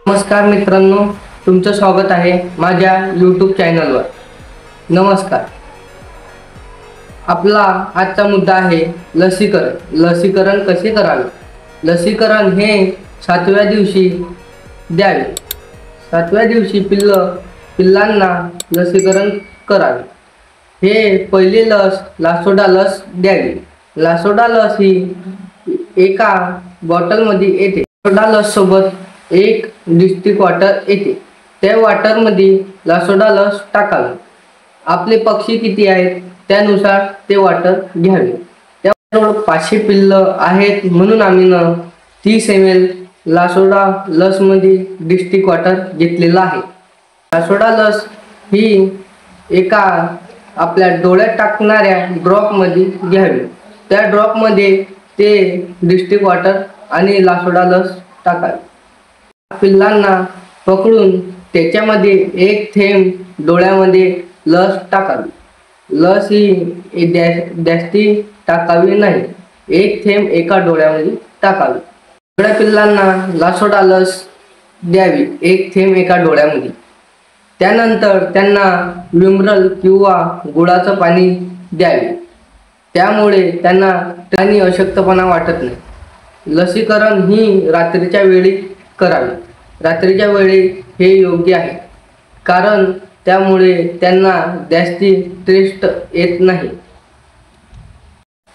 नमस्कार मित्रांनो, तुमचं स्वागत आहे माझ्या YouTube चॅनलवर। नमस्कार। आपला आजचा मुद्दा आहे लसीकरण। लसीकरण कसे करावे? लसीकरण हे 7व्या दिवशी द्यावे। 7व्या दिवशी पिल्लांना लसीकरण करावे। हे पहिली लस लासोडा लस द्यावी। लासोडा लस ही एका बॉटलमध्ये येते। लासोडा लस सोबत एक डिस्टिक वॉटर येते। त्या वॉटर मध्ये लासोडा लस टाकावी। आपले पक्षी किती आहेत त्यानुसार ते वॉटर घ्यावे। त्यावर 500 पिल्ल आहेत म्हणून आम्ही 30 ml लासोडा लस मध्ये डिस्टिक वॉटर घेतलेला आहे। लासोडा लस ही एका आपल्या डोळ्यात टाकणाऱ्या ड्रॉप मध्ये घ्यावी। त्या ड्रॉप मध्ये ते डिस्टिक वॉटर आणि लासोडा लस टाकावी। पिल्लांना पकडून त्याच्यामध्ये एक थेंब डोळ्यामध्ये लस टाकावी। लस ही जास्ती टाकावी नाही, एक थेंब एका डोळ्यामध्ये टाकावी। सगळ्या पिल्लांना लासोडा लस द्यावी, एक थेंब एका डोळ्यामध्ये। त्यानंतर त्यांना विमरल किंवा गुळाचं पाणी द्यावे। त्यामुळे त्यांना अशक्तपणा वाटत नाही। लसीकरण ही रात्रीच्या वेळी करावे। रात्रीच्या वेळी हे योग्य आहे, कारण त्यामुळे त्यांना जास्ती टेस्ट येत नाही।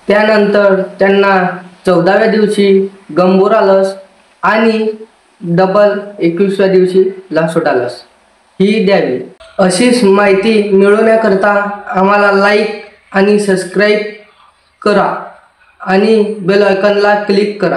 त्यानंतर त्यांना 14व्या दिवशी गंभोरा लस आणि डबल 21व्या दिवशी लासोडा लस ही द्यावी। अशीच माहिती मिळवण्याकरता आम्हाला लाईक आणि सबस्क्राईब करा आणि बेल आयकॉनला क्लिक करा।